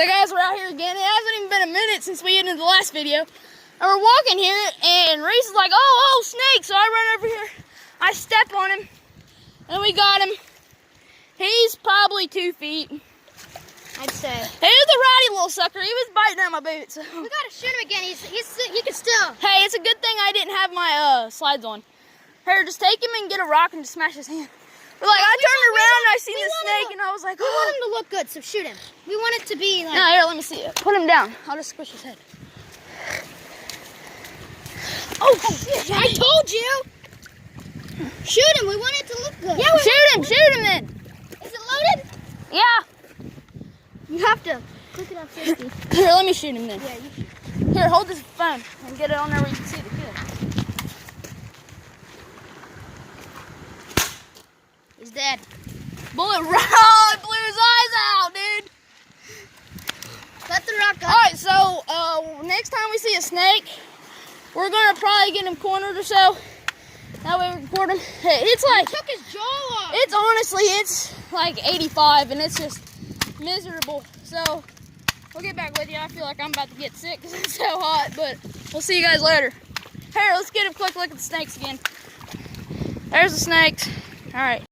Hey guys, we're out here again. It hasn't even been a minute since we ended the last video. And we're walking here, and Reese is like, oh, snake. So I run over here. I step on him, and we got him. He's probably 2 feet. I'd say. He was a rowdy little sucker. He was biting at my boots. So. We gotta shoot him again. He can still. Hey, it's a good thing I didn't have my slides on. Here, just take him and get a rock and just smash his hand. But like, I turned around and I seen the snake and I was like, we want him to look good, so shoot him. We want it to be like. No, here, let me see it. Put him down. I'll just squish his head. Oh shit! I told you. Shoot him. We want it to look good. Yeah, shoot him then. Is it loaded? Yeah. You have to click it on safety. Here, let me shoot him then. Yeah, you shoot. Here, hold this phone and get it on there where you can see the kid. He's dead. Bullet right blew his eyes out, dude. Let the rock go. All right, so next time we see a snake, we're gonna probably get him cornered or so. That way we can record him. Hey, it's like He took his jaw off. it's like 85 and it's just miserable. So we'll get back with you. I feel like I'm about to get sick because it's so hot, but we'll see you guys later. Here, let's get a quick look at the snakes again. There's the snakes. All right.